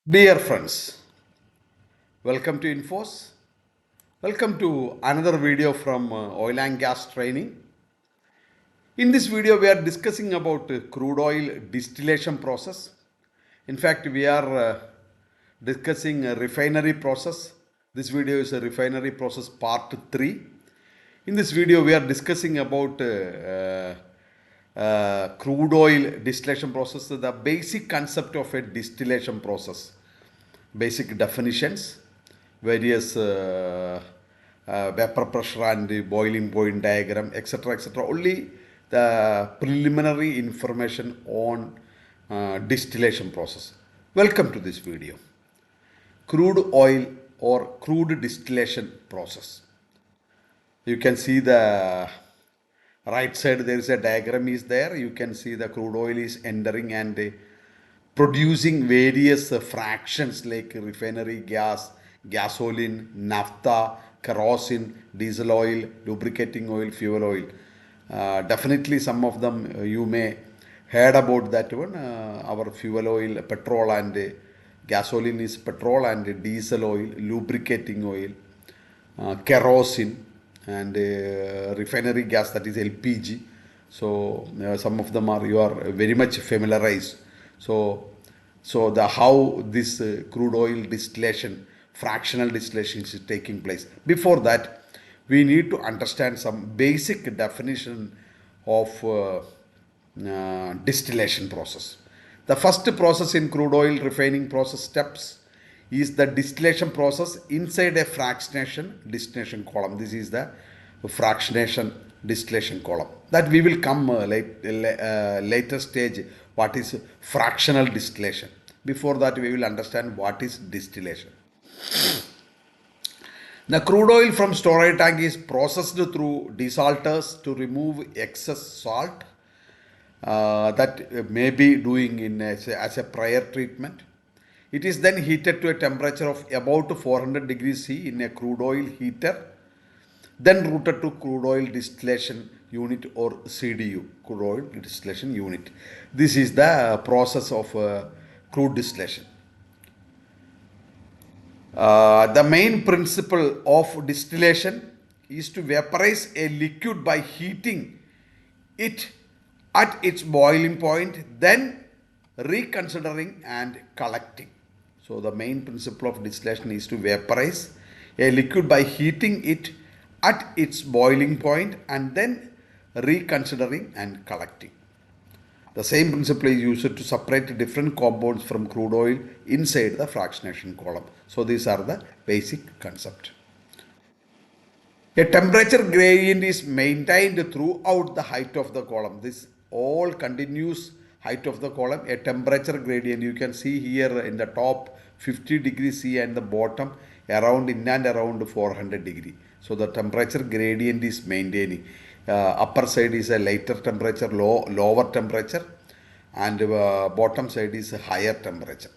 Dear friends, welcome to Infos. Welcome to another video from Oil and Gas Training. In this video, we are discussing about crude oil distillation process. In fact, we are discussing a refinery process. This video is a refinery process part 3. In this video, we are discussing about crude oil distillation process, the basic concept of a distillation process, basic definitions, various vapor pressure and the boiling point diagram, etc. etc. Only the preliminary information on distillation process. Welcome to this video. Crude oil or crude distillation process. You can see the right side, there is a diagram is there. You can see the crude oil is entering and producing various fractions like refinery gas, gasoline, naphtha, kerosene, diesel oil, lubricating oil, fuel oil. Definitely some of them you may heard about that one. Our fuel oil, petrol and gasoline is petrol and diesel oil, lubricating oil, kerosene and refinery gas, that is LPG. So some of them are you are very much familiarized. So the how this crude oil distillation, fractional distillation is taking place. Before that, we need to understand some basic definition of distillation process. The first process in crude oil refining process steps is the distillation process inside a fractionation distillation column. This is the fractionation distillation column. That we will come later stage what is fractional distillation. Before that, we will understand what is distillation. The crude oil from storage tank is processed through desalters to remove excess salt that may be doing in as a prior treatment. It is then heated to a temperature of about 400 degrees C in a crude oil heater, then routed to crude oil distillation unit or CDU, crude oil distillation unit. This is the process of crude distillation. The main principle of distillation is to vaporize a liquid by heating it at its boiling point, then reconsidering and collecting. So the main principle of distillation is to vaporize a liquid by heating it at its boiling point and then reconsidering and collecting. The same principle is used to separate different compounds from crude oil inside the fractionation column. So these are the basic concept. A temperature gradient is maintained throughout the height of the column. This all continuous height of the column, a temperature gradient. You can see here in the top 50 degrees C and the bottom around in and around 400 degree. So the temperature gradient is maintaining. Upper side is a lighter temperature, lower temperature, and bottom side is a higher temperature.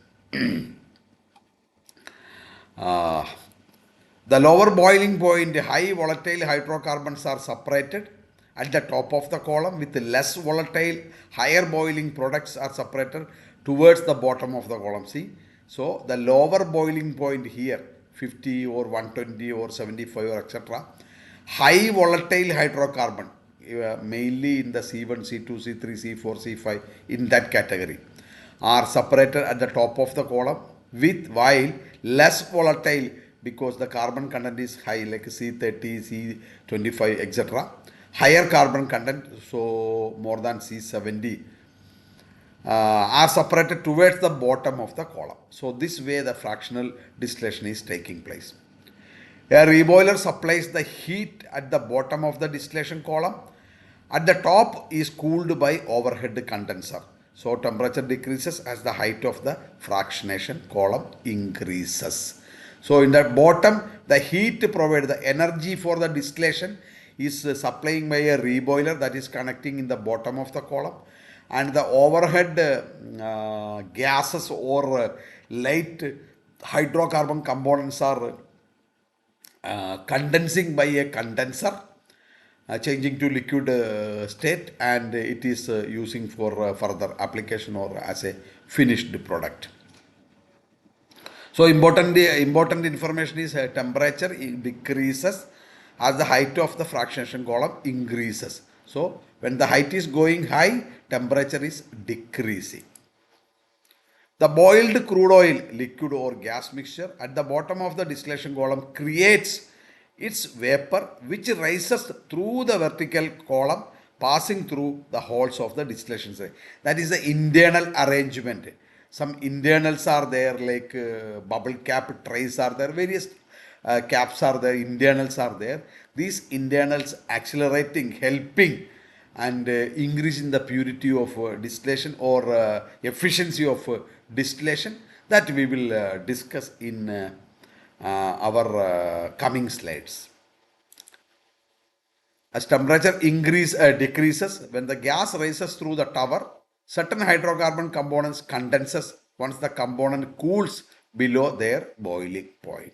The lower boiling point, high volatile hydrocarbons are separated at the top of the column, with less volatile, higher boiling products are separated towards the bottom of the column. See, so the lower boiling point here, 50 or 120 or 75 or etc. High volatile hydrocarbon, mainly in the C1, C2, C3, C4, C5, in that category, are separated at the top of the column, with while less volatile, because the carbon content is high, like C30, C25, etc. Higher carbon content, so more than C70, are separated towards the bottom of the column. So this way the fractional distillation is taking place. A reboiler supplies the heat at the bottom of the distillation column. At the top is cooled by overhead condenser. So temperature decreases as the height of the fractionation column increases. So in the bottom, the heat provided, the energy for the distillation is supplying by a reboiler that is connecting in the bottom of the column, and the overhead gases or light hydrocarbon components are condensing by a condenser, changing to liquid state, and it is using for further application or as a finished product. So important information is temperature decreases as the height of the fractionation column increases. So when the height is going high, temperature is decreasing. The boiled crude oil, liquid or gas mixture at the bottom of the distillation column creates its vapor which rises through the vertical column passing through the holes of the distillation site. That is the internal arrangement. Some internals are there like bubble cap trays are there, various caps are there, internals are there. These internals accelerating, helping and increasing the purity of distillation or efficiency of distillation, that we will discuss in our coming slides. As temperature decreases, when the gas rises through the tower, certain hydrocarbon components condenses once the component cools below their boiling point.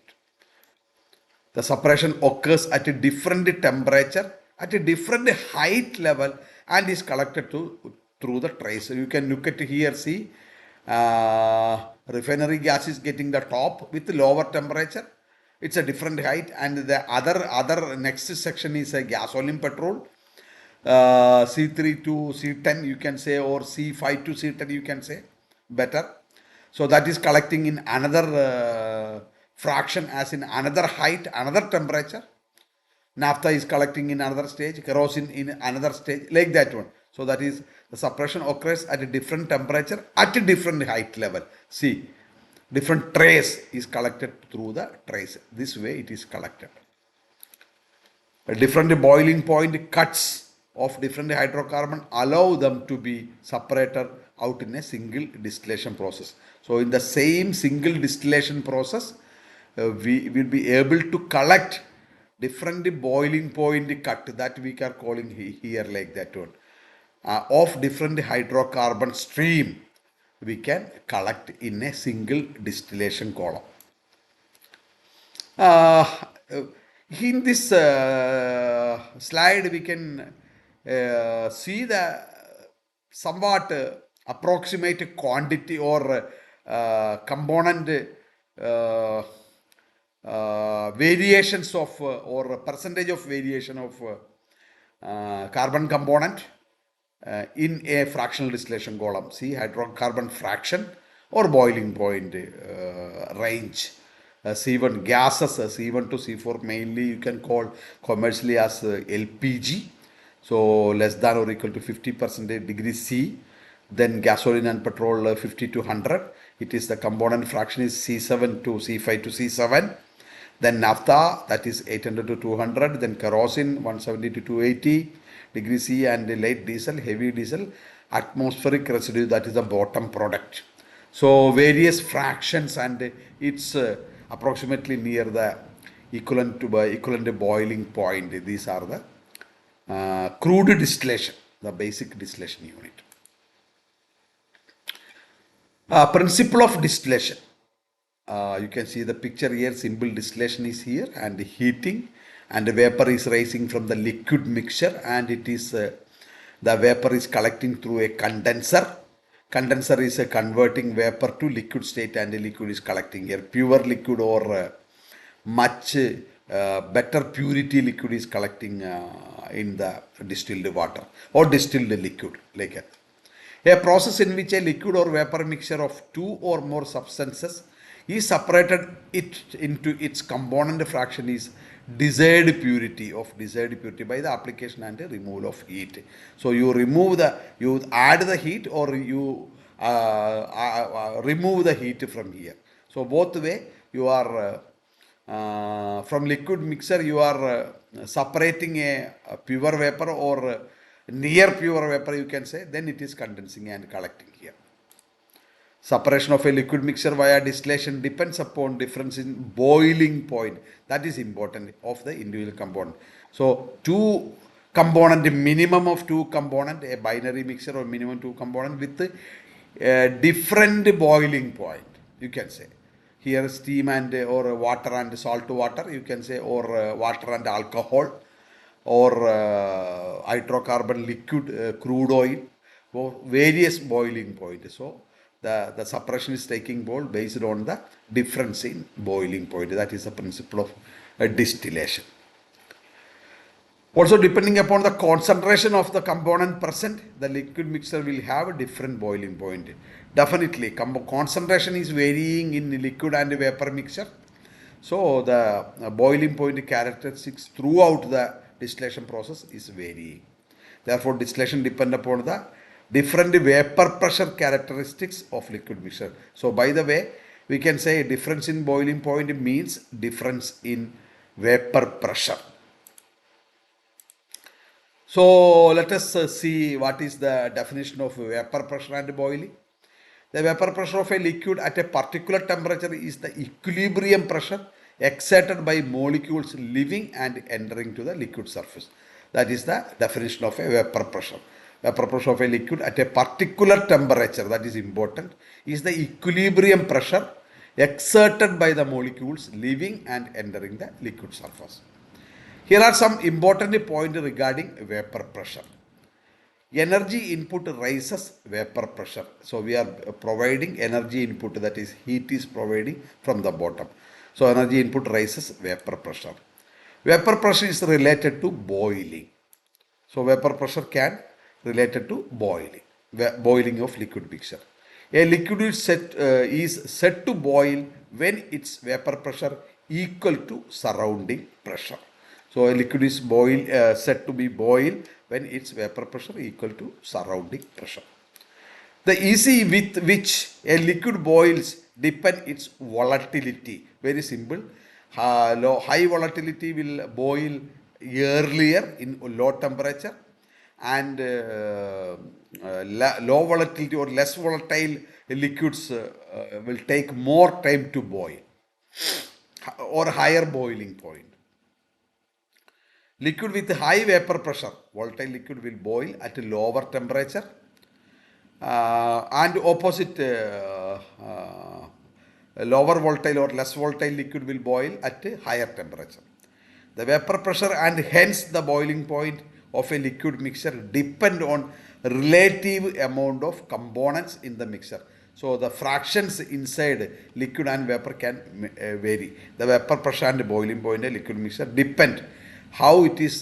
The separation occurs at a different temperature, at a different height level, and is collected through the trace. You can look at here, see, refinery gas is getting the top with lower temperature. It's a different height, and the other next section is a gasoline petrol. C3 to C10 you can say, or C5 to C10 you can say, better. So that is collecting in another fraction, as in another height, another temperature. Naphtha is collecting in another stage, kerosene in another stage, like that one. So that is, the separation occurs at a different temperature, at a different height level. See, different trace is collected through the trace. This way it is collected. A different boiling point cuts of different hydrocarbon allow them to be separated out in a single distillation process. So in the same single distillation process, we will be able to collect different boiling point cut, that we are calling here like that one, of different hydrocarbon stream we can collect in a single distillation column. In this slide we can see the somewhat approximate quantity or component variations of or percentage of variation of carbon component in a fractional distillation column. See, hydrocarbon fraction or boiling point range. C1 gases, C1 to C4 mainly you can call commercially as LPG. So less than or equal to 50% degree C. Then gasoline and petrol 50 to 100. It is the component fraction is C7 to C5 to C7. Then naphtha, that is 800 to 200. Then kerosene 170 to 280 degree C, and light diesel, heavy diesel, atmospheric residue, that is the bottom product. So various fractions, and it's approximately near the equivalent boiling point. These are the crude distillation, the basic distillation unit. Principle of distillation. You can see the picture here. Simple distillation is here, and heating, and the vapor is rising from the liquid mixture, and it is the vapor is collecting through a condenser. Condenser is converting vapor to liquid state, and the liquid is collecting here. Pure liquid or much better purity liquid is collecting in the distilled water or distilled liquid, like that. A process in which a liquid or vapor mixture of two or more substances is separated into its component fraction is desired purity by the application and removal of heat. So you add the heat, or you remove the heat from here. So both way you are from liquid mixture you are separating a pure vapor or near pure vapor you can say, then it is condensing and collecting here. Separation of a liquid mixture via distillation depends upon difference in boiling point. That is important of the individual component. So two component, minimum of two component, a binary mixture or minimum two component with different boiling point, you can say. Here steam and or water and salt water, you can say, or water and alcohol, or hydrocarbon liquid, crude oil, various boiling points. So The suppression is taking place based on the difference in boiling point. That is the principle of distillation. Also, depending upon the concentration of the component present, the liquid mixture will have a different boiling point. Definitely, concentration is varying in liquid and vapor mixture. So, the boiling point characteristics throughout the distillation process is varying. Therefore, distillation depends upon the different vapor pressure characteristics of liquid mixture. So, by the way, we can say difference in boiling point means difference in vapor pressure. So let us see what is the definition of vapor pressure and boiling. The vapor pressure of a liquid at a particular temperature is the equilibrium pressure exerted by molecules leaving and entering to the liquid surface. That is the definition of a vapor pressure. Vapor pressure of a liquid at a particular temperature, that is important, is the equilibrium pressure exerted by the molecules leaving and entering the liquid surface. Here are some important points regarding vapor pressure. Energy input raises vapor pressure. So we are providing energy input, that is heat is providing from the bottom. So energy input raises vapor pressure. Vapor pressure is related to boiling. So vapor pressure can related to boiling of liquid mixture. A liquid is set to boil when its vapor pressure equal to surrounding pressure. So a liquid is set to be boiled when its vapor pressure equal to surrounding pressure. The easy with which a liquid boils depend its volatility. Very simple. High volatility will boil earlier in low temperature, and low volatility or less volatile liquids will take more time to boil or higher boiling point. Liquid with high vapor pressure, volatile liquid will boil at a lower temperature, and opposite lower volatile or less volatile liquid will boil at a higher temperature. The vapor pressure and hence the boiling point of a liquid mixture depend on relative amount of components in the mixture. So the fractions inside liquid and vapor can vary. The vapor pressure and boiling point of liquid mixture depend how it is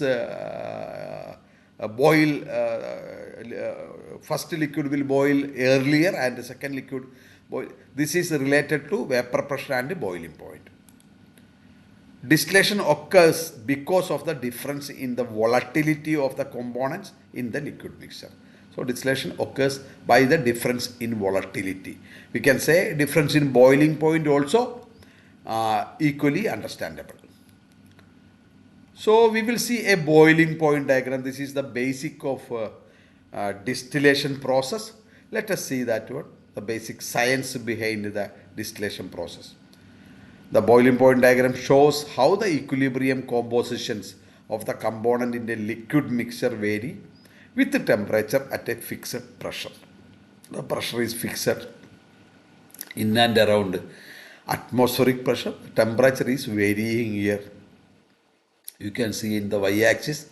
first liquid will boil earlier and the second liquid boil. This is related to vapor pressure and boiling point. Distillation occurs because of the difference in the volatility of the components in the liquid mixture. So distillation occurs by the difference in volatility. We can say difference in boiling point also equally understandable. So we will see a boiling point diagram. This is the basic of distillation process. Let us see that one, the basic science behind the distillation process. The boiling point diagram shows how the equilibrium compositions of the component in a liquid mixture vary with the temperature at a fixed pressure. The pressure is fixed in and around atmospheric pressure. The temperature is varying here. You can see in the y-axis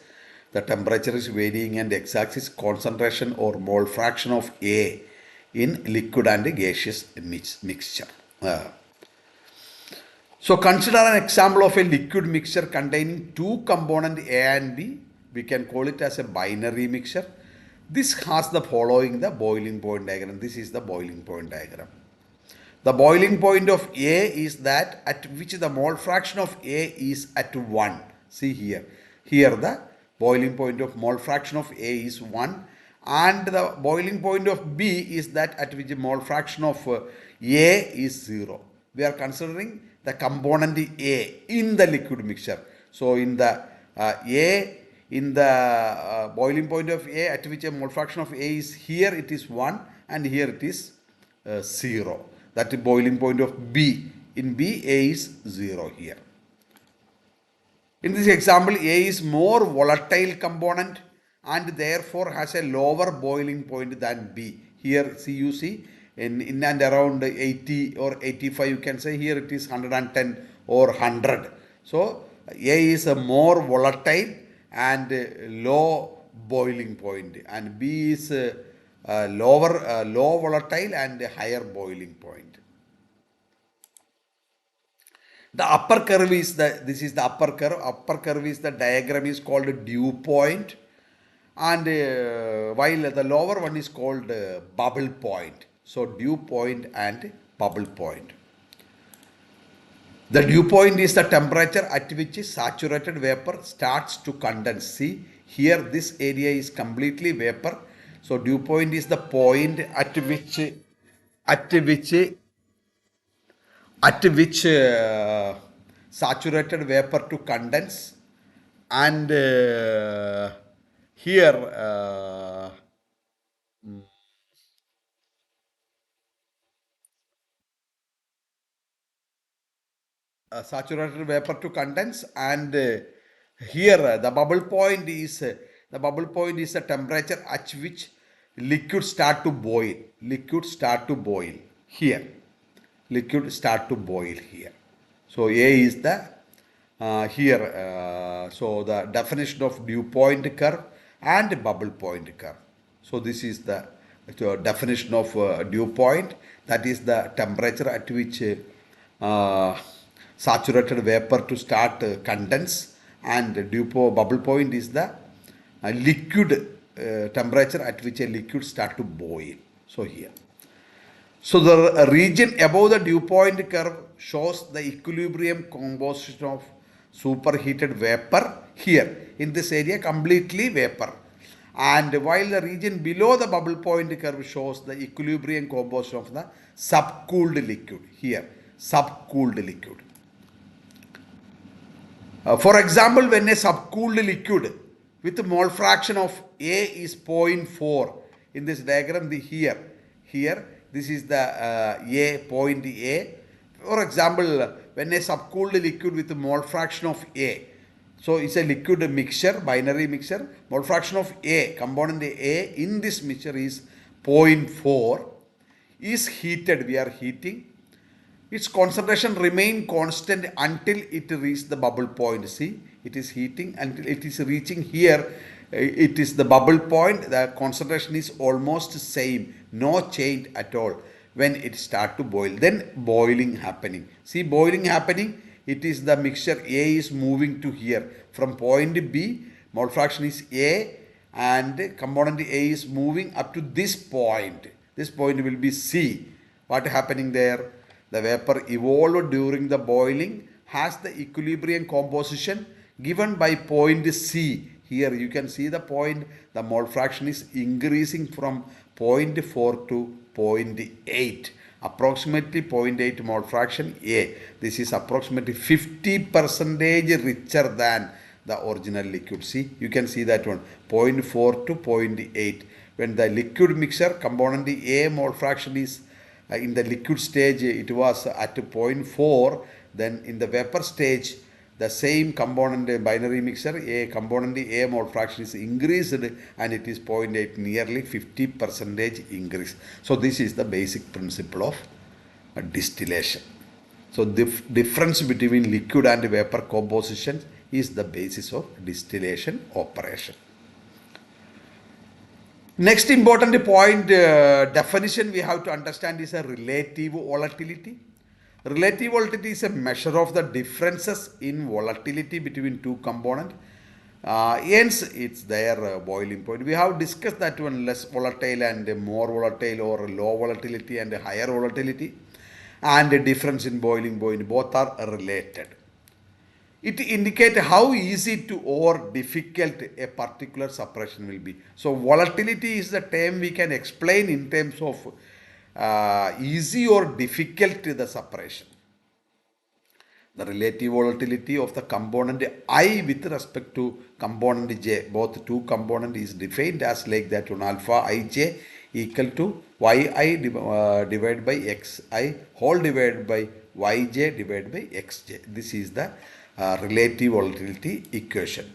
the temperature is varying and x-axis concentration or mole fraction of A in liquid and gaseous mixture. So consider an example of a liquid mixture containing two components A and B. We can call it as a binary mixture. This has the following the boiling point diagram. This is the boiling point diagram. The boiling point of A is that at which the mole fraction of A is at 1. See here. Here the boiling point of mole fraction of A is 1, and the boiling point of B is that at which mole fraction of A is 0. We are considering the component A in the liquid mixture. So in the boiling point of A at which a mole fraction of A is here, it is 1 and here it is 0. That is boiling point of B. In B, A is 0 here. In this example, A is more volatile component and therefore has a lower boiling point than B. Here, see, you see, in and around 80 or 85, you can say here it is 110 or 100. So, A is a more volatile and low boiling point, and B is low volatile and higher boiling point. The upper curve is this is the upper curve. Upper curve is the diagram is called dew point, and while the lower one is called bubble point. So dew point and bubble point. The dew point is the temperature at which saturated vapor starts to condense. See here, this area is completely vapor. So dew point is the point at which saturated vapor to condense, and here saturated vapor to condense, and here the bubble point is the temperature at which liquid start to boil. Here liquid start to boil here. So A is the here so the definition of dew point curve and bubble point curve. So this is the definition of dew point, that is the temperature at which saturated vapor to start condense, and bubble point is the liquid temperature at which a liquid start to boil. So here, so the region above the dew point curve shows the equilibrium composition of superheated vapor. Here in this area completely vapor, and while the region below the bubble point curve shows the equilibrium composition of the subcooled liquid. Here subcooled liquid. For example, when a subcooled liquid with mole fraction of A is 0.4 in this diagram, here this is the A, point A. For example, when a subcooled liquid with mole fraction of A, so it's a liquid mixture, binary mixture, mole fraction of A, component A in this mixture is 0.4, is heated, we are heating, its concentration remain constant until it reaches the bubble point. See, it is heating until it is reaching here. It is the bubble point. The concentration is almost same, no change at all. When it start to boil, then boiling happening. See, boiling happening. It is the mixture A is moving to here from point B. Mole fraction is A, and component A is moving up to this point. This point will be C. What happening there? The vapor evolved during the boiling has the equilibrium composition given by point C. Here you can see the point, the mole fraction is increasing from 0.4 to 0.8. Approximately 0.8 mole fraction A. This is approximately 50% richer than the original liquid. See, you can see that one, 0.4 to 0.8. When the liquid mixture component A mole fraction is in the liquid stage, it was at 0.4. Then in the vapor stage, the same component binary mixture, a component A mole fraction is increased, and it is 0.8, nearly 50% increase. So this is the basic principle of distillation. So the difference between liquid and vapor composition is the basis of distillation operation. Next important point, definition we have to understand is a relative volatility. Relative volatility is a measure of the differences in volatility between two components. Hence, it's their boiling point. We have discussed that one, less volatile and more volatile, or low volatility and higher volatility, and the difference in boiling point. Both are related. It indicates how easy to or difficult a particular separation will be. So volatility is the term we can explain in terms of easy or difficult the separation. The relative volatility of the component I with respect to component J, both two component is defined as like that one, alpha Ij equal to Yi divided by Xi whole divided by Yj divided by Xj. This is the relative volatility equation.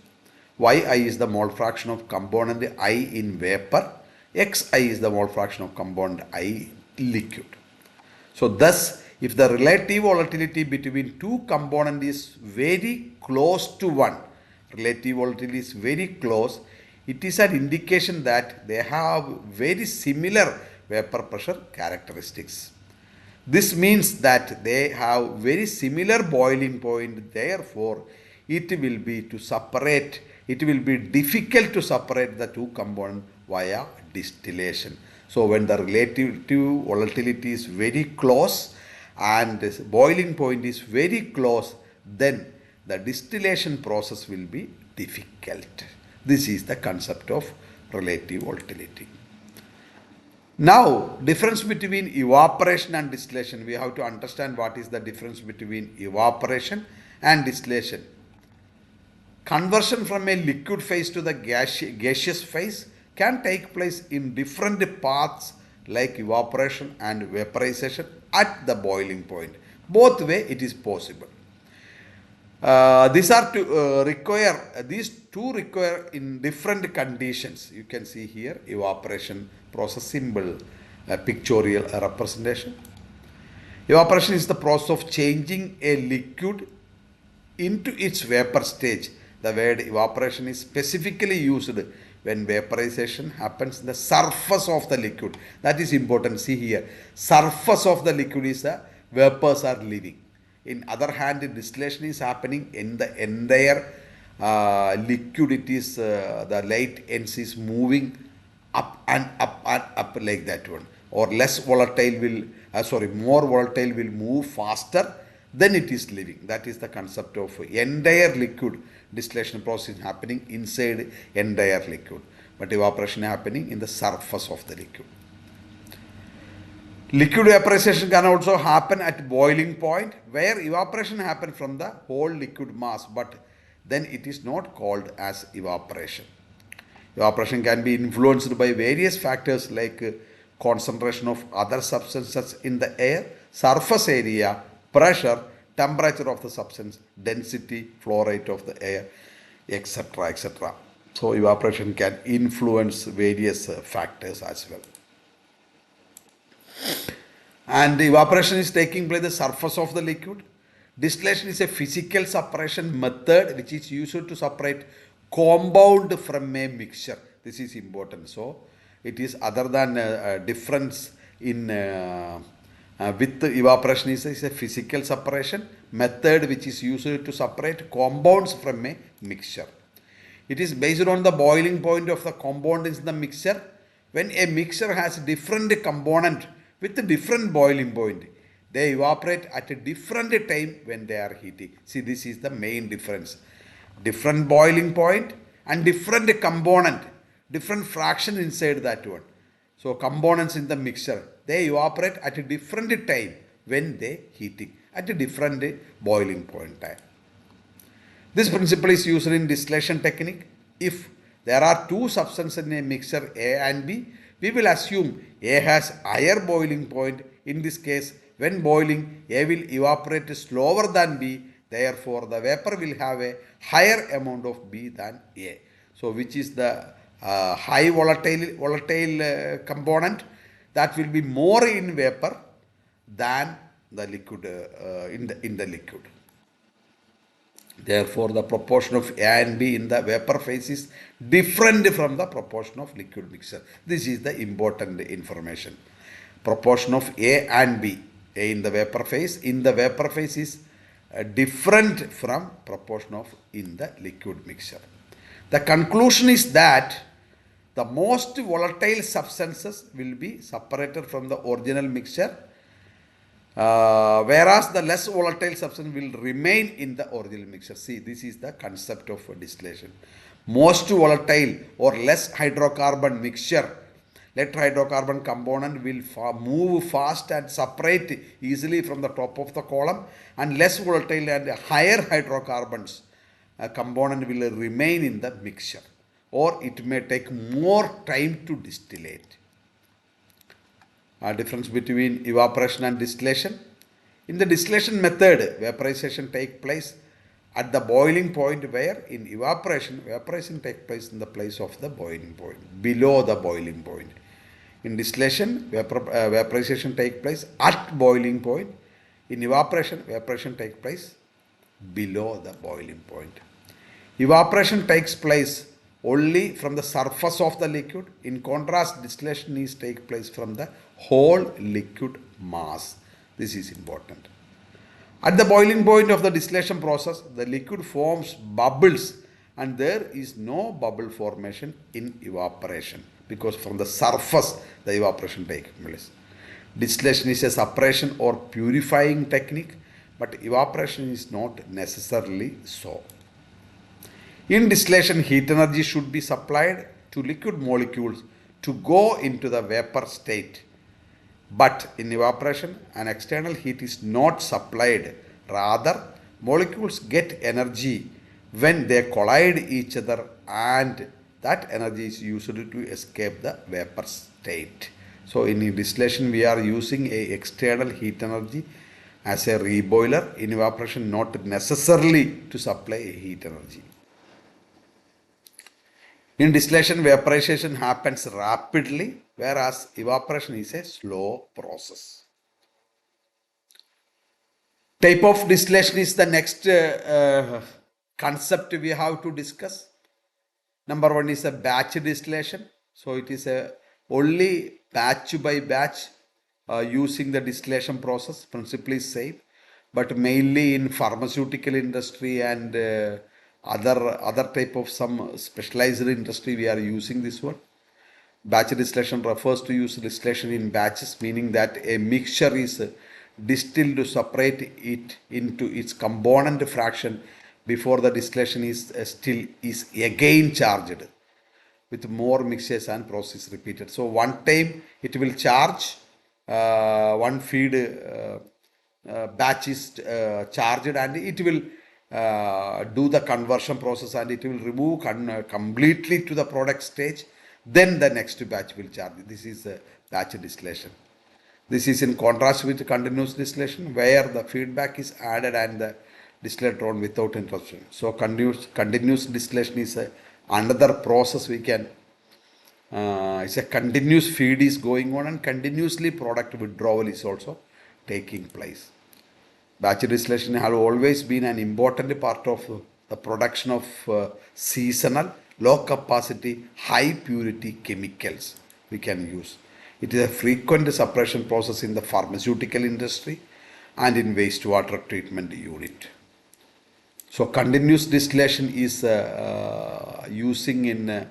Yi is the mole fraction of component I in vapor. Xi is the mole fraction of component I liquid. So thus, if the relative volatility between two components is very close to 1, relative volatility is very close, It is an indication that they have very similar vapor pressure characteristics. This means that they have very similar boiling point, therefore it will be difficult to separate the two components via distillation. So when the relative volatility is very close and this boiling point is very close, then the distillation process will be difficult. This is the concept of relative volatility. Now, difference between evaporation and distillation. We have to understand what is the difference between evaporation and distillation. Conversion from a liquid phase to the gaseous phase can take place in different paths like evaporation and vaporization at the boiling point. Both way it is possible. These two require in different conditions. You can see here evaporation process symbol, pictorial representation. Evaporation is the process of changing a liquid into its vapor stage. The word evaporation is specifically used when vaporization happens in the surface of the liquid. That is important. See here, surface of the liquid is the vapors are leaving. In other hand, distillation is happening in the entire liquid. It is the light ends is moving up and up and up like that one. Or more volatile will move faster than it is leaving. That is the concept of entire liquid. Distillation process is happening inside entire liquid, but evaporation happening in the surface of the liquid. Liquid vaporization can also happen at boiling point, where evaporation happens from the whole liquid mass, but then it is not called as evaporation. Evaporation can be influenced by various factors like concentration of other substances in the air, surface area, pressure, temperature of the substance, density, flow rate of the air, etc. etc. So evaporation can influence various factors as well. And evaporation is taking place at the surface of the liquid. Distillation is a physical separation method which is used to separate compound from a mixture. This is important. So it is other than difference in with evaporation is a physical separation method which is used to separate compounds from a mixture. It is based on the boiling point of the compounds in the mixture. When a mixture has different component with a different boiling point, they evaporate at a different time when they are heating. See, this is the main difference. Different boiling point and different component, different fraction inside that one. So components in the mixture, they evaporate at a different time when they heating, at a different boiling point time. This principle is used in distillation technique. If there are two substances in a mixture A and B, we will assume A has higher boiling point. In this case, when boiling, A will evaporate slower than B. Therefore, the vapor will have a higher amount of B than A. So, which is the high volatile component that will be more in vapor than the liquid in the liquid. Therefore, the proportion of A and B in the vapor phase is different from the proportion of liquid mixture. This is the important information. Proportion of A and B, A in the vapor phase is different from proportion of in the liquid mixture. The conclusion is that the most volatile substances will be separated from the original mixture, whereas the less volatile substance will remain in the original mixture. See, this is the concept of distillation. Most volatile or less hydrocarbon mixture, let hydrocarbon component will move fast and separate easily from the top of the column, and less volatile and higher hydrocarbons component will remain in the mixture, or it may take more time to distillate. Difference between evaporation and distillation. In the distillation method, vaporization takes place at the boiling point, where in evaporation takes place in the place of the boiling point, below the boiling point. In distillation, vaporization takes place at boiling point. In evaporation takes place below the boiling point. Evaporation takes place only from the surface of the liquid. In contrast, distillation is take place from the whole liquid mass. This is important. At the boiling point of the distillation process, the liquid forms bubbles and there is no bubble formation in evaporation because from the surface the evaporation takes place. Distillation is a separation or purifying technique, but evaporation is not necessarily so. In distillation, heat energy should be supplied to liquid molecules to go into the vapor state. But in evaporation, an external heat is not supplied. Rather, molecules get energy when they collide each other and that energy is used to escape the vapor state. So in distillation, we are using a external heat energy as a reboiler. In evaporation, not necessarily to supply a heat energy. In distillation, vaporization happens rapidly, whereas evaporation is a slow process. Type of distillation is the next concept we have to discuss. Number one is a batch distillation. So it is a only batch by batch using the distillation process. Principle is same, but mainly in pharmaceutical industry and other type of some specialized industry we are using this one. Batch distillation refers to use distillation in batches, meaning that a mixture is distilled to separate it into its component fraction before the distillation is still is again charged with more mixtures and process repeated. So one time it will charge one feed batch is charged and it will do the conversion process and it will remove completely to the product stage. Then the next batch will charge. This is batch distillation. This is in contrast with continuous distillation where the feedback is added and the distillate run without interruption. So continuous distillation is another process we can. It's a continuous feed is going on and continuously product withdrawal is also taking place. Batch distillation has always been an important part of the production of seasonal, low capacity, high purity chemicals we can use. It is a frequent separation process in the pharmaceutical industry and in wastewater treatment unit. So continuous distillation is using in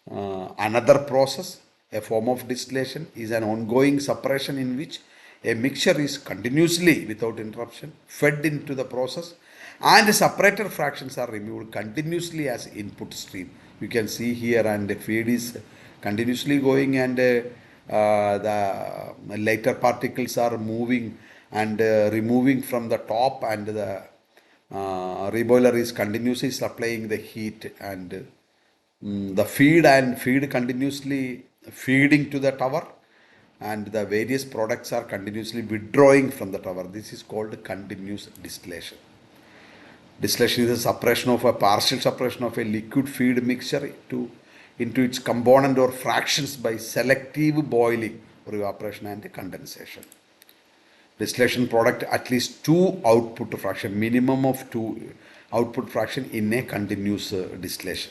another process. A form of distillation is an ongoing separation in which a mixture is continuously without interruption fed into the process and separated fractions are removed continuously as input stream. You can see here and the feed is continuously going and the lighter particles are moving and removing from the top and the reboiler is continuously supplying the heat and the feed continuously feeding to the tower and the various products are continuously withdrawing from the tower. This is called continuous distillation. Distillation is a separation of a partial separation of a liquid feed mixture into its component or fractions by selective boiling or evaporation and condensation. Distillation product at least two output fraction, minimum of two output fraction in a continuous distillation.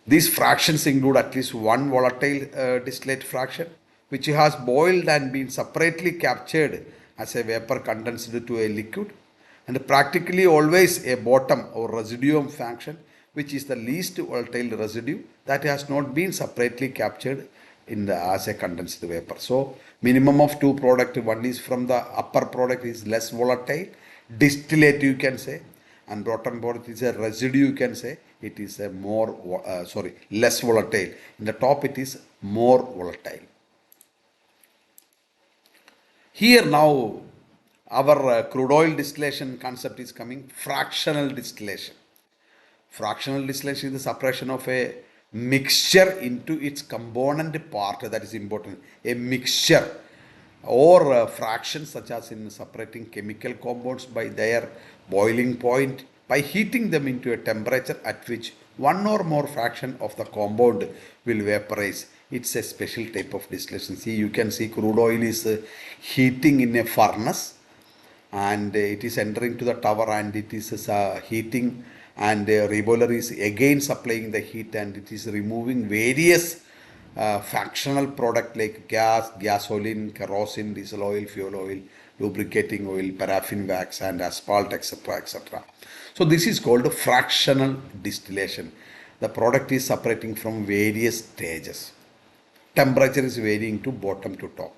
These fractions include at least one volatile distillate fraction which has boiled and been separately captured as a vapor condensed to a liquid, and practically always a bottom or residuum fraction which is the least volatile residue that has not been separately captured as a condensed vapor. So minimum of two product, one is from the upper product is less volatile, distillate you can say, and bottom product is a residue you can say, it is a less volatile. In the top it is more volatile. Here now our crude oil distillation concept is coming, fractional distillation. Fractional distillation is the separation of a mixture into its component part, that is important. A mixture or fractions such as in separating chemical compounds by their boiling point by heating them into a temperature at which one or more fraction of the compound will vaporize. It's a special type of distillation. See, you can see crude oil is heating in a furnace and it is entering to the tower and it is heating and reboiler is again supplying the heat, and it is removing various fractional product like gas, gasoline, kerosene, diesel oil, fuel oil, lubricating oil, paraffin wax, and asphalt, etc., etc. So this is called fractional distillation. The product is separating from various stages. Temperature is varying to bottom to top.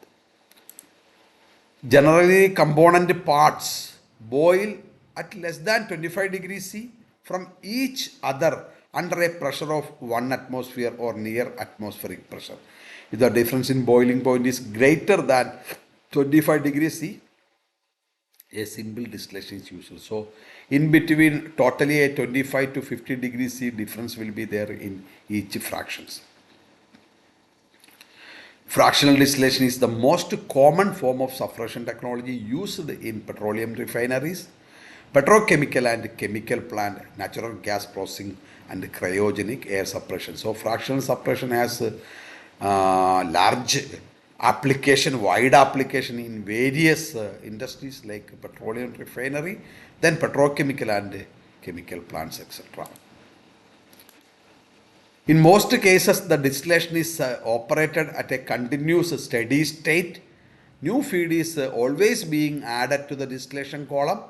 Generally, component parts boil at less than 25 degrees C from each other under a pressure of 1 atmosphere or near atmospheric pressure. If the difference in boiling point is greater than 25 degrees C, a simple distillation is used. So, in between, totally a 25 to 50 degrees C difference will be there in each fractions. Fractional distillation is the most common form of suppression technology used in petroleum refineries, petrochemical and chemical plant, natural gas processing, and cryogenic air suppression. So, fractional suppression has large application, wide application in various industries like petroleum refinery, then petrochemical and chemical plants, etc. In most cases, the distillation is operated at a continuous steady state. New feed is always being added to the distillation column,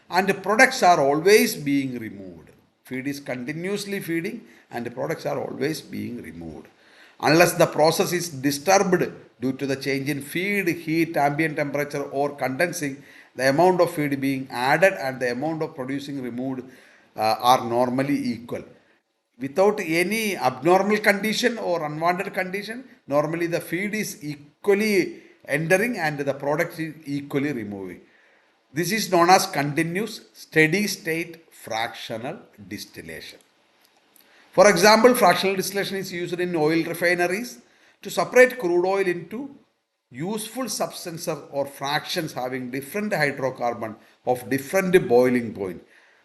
and the products are always being removed. Feed is continuously feeding, and the products are always being removed. Unless the process is disturbed due to the change in feed, heat, ambient temperature, or condensing, the amount of feed being added and the amount of producing removed are normally equal. Without any abnormal condition or unwanted condition, normally the feed is equally entering and the product is equally removing. This is known as continuous steady state fractional distillation. For example, fractional distillation is used in oil refineries to separate crude oil into useful substances or fractions having different hydrocarbon of different boiling point.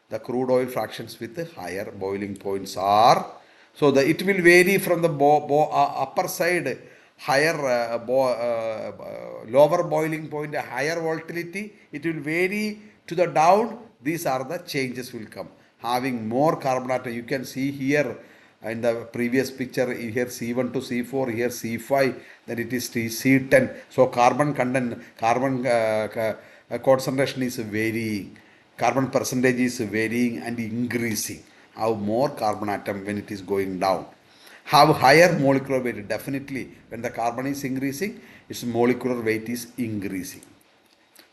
The crude oil fractions with higher boiling points are, so it will vary from the upper side higher lower boiling point, higher volatility. It will vary to the down. These are the changes will come. Having more carbon atom, you can see here in the previous picture, here C1 to C4, here C5, then it is C10. So carbon content, carbon concentration is varying. Carbon percentage is varying and increasing. Have more carbon atom when it is going down. Have higher molecular weight. Definitely, when the carbon is increasing, its molecular weight is increasing.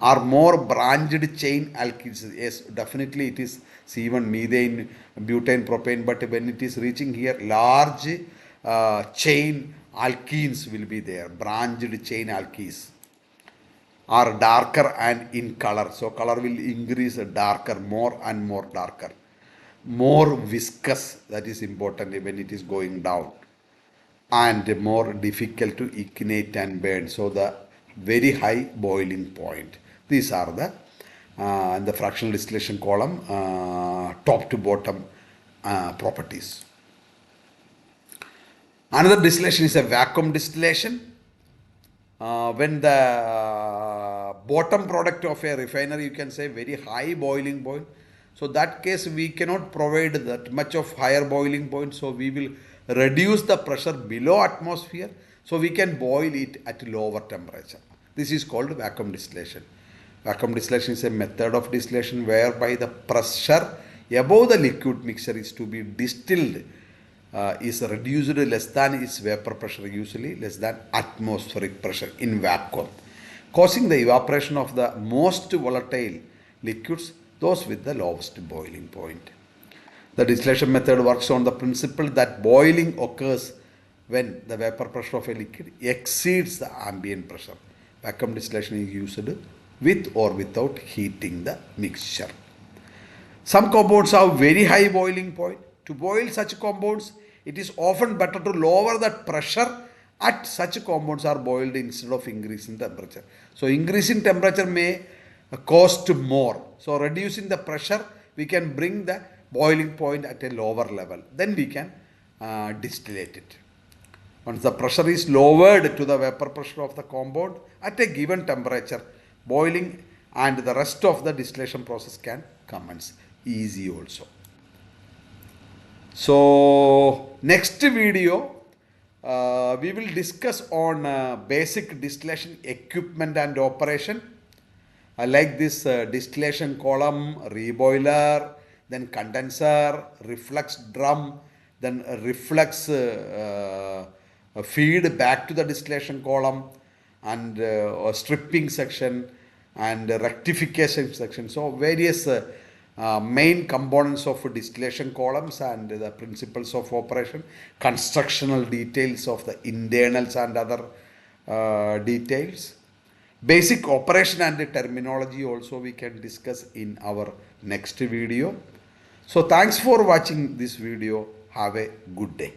Are more branched chain alkenes. Yes, definitely it is C1, methane, butane, propane. But when it is reaching here, large chain alkenes will be there. Branched chain alkenes are darker and in color. So color will increase darker, more and more darker. More viscous, that is important when it is going down. And more difficult to ignite and burn. So the very high boiling point. These are the fractional distillation column top to bottom properties. Another distillation is a vacuum distillation. When the bottom product of a refinery, you can say very high boiling point. So that case we cannot provide that much of higher boiling point. So we will reduce the pressure below atmosphere. So we can boil it at lower temperature. This is called vacuum distillation. Vacuum distillation is a method of distillation whereby the pressure above the liquid mixture is to be distilled is reduced less than its vapor pressure, usually less than atmospheric pressure in vacuum, causing the evaporation of the most volatile liquids, those with the lowest boiling point. The distillation method works on the principle that boiling occurs when the vapor pressure of a liquid exceeds the ambient pressure. Vacuum distillation is used with or without heating the mixture. Some compounds have very high boiling point. To boil such compounds, it is often better to lower the pressure at such compounds are boiled instead of increasing temperature. So increasing temperature may cost more. So reducing the pressure, we can bring the boiling point at a lower level. Then we can distillate it. Once the pressure is lowered to the vapor pressure of the compound at a given temperature, boiling and the rest of the distillation process can commence easy also. So next video we will discuss on basic distillation equipment and operation. I like this distillation column, reboiler, then condenser, reflux drum, then a reflux feed back to the distillation column, and a stripping section and a rectification section. So various main components of distillation columns and the principles of operation, constructional details of the internals and other details. Basic operation and terminology also we can discuss in our next video. So thanks for watching this video. Have a good day.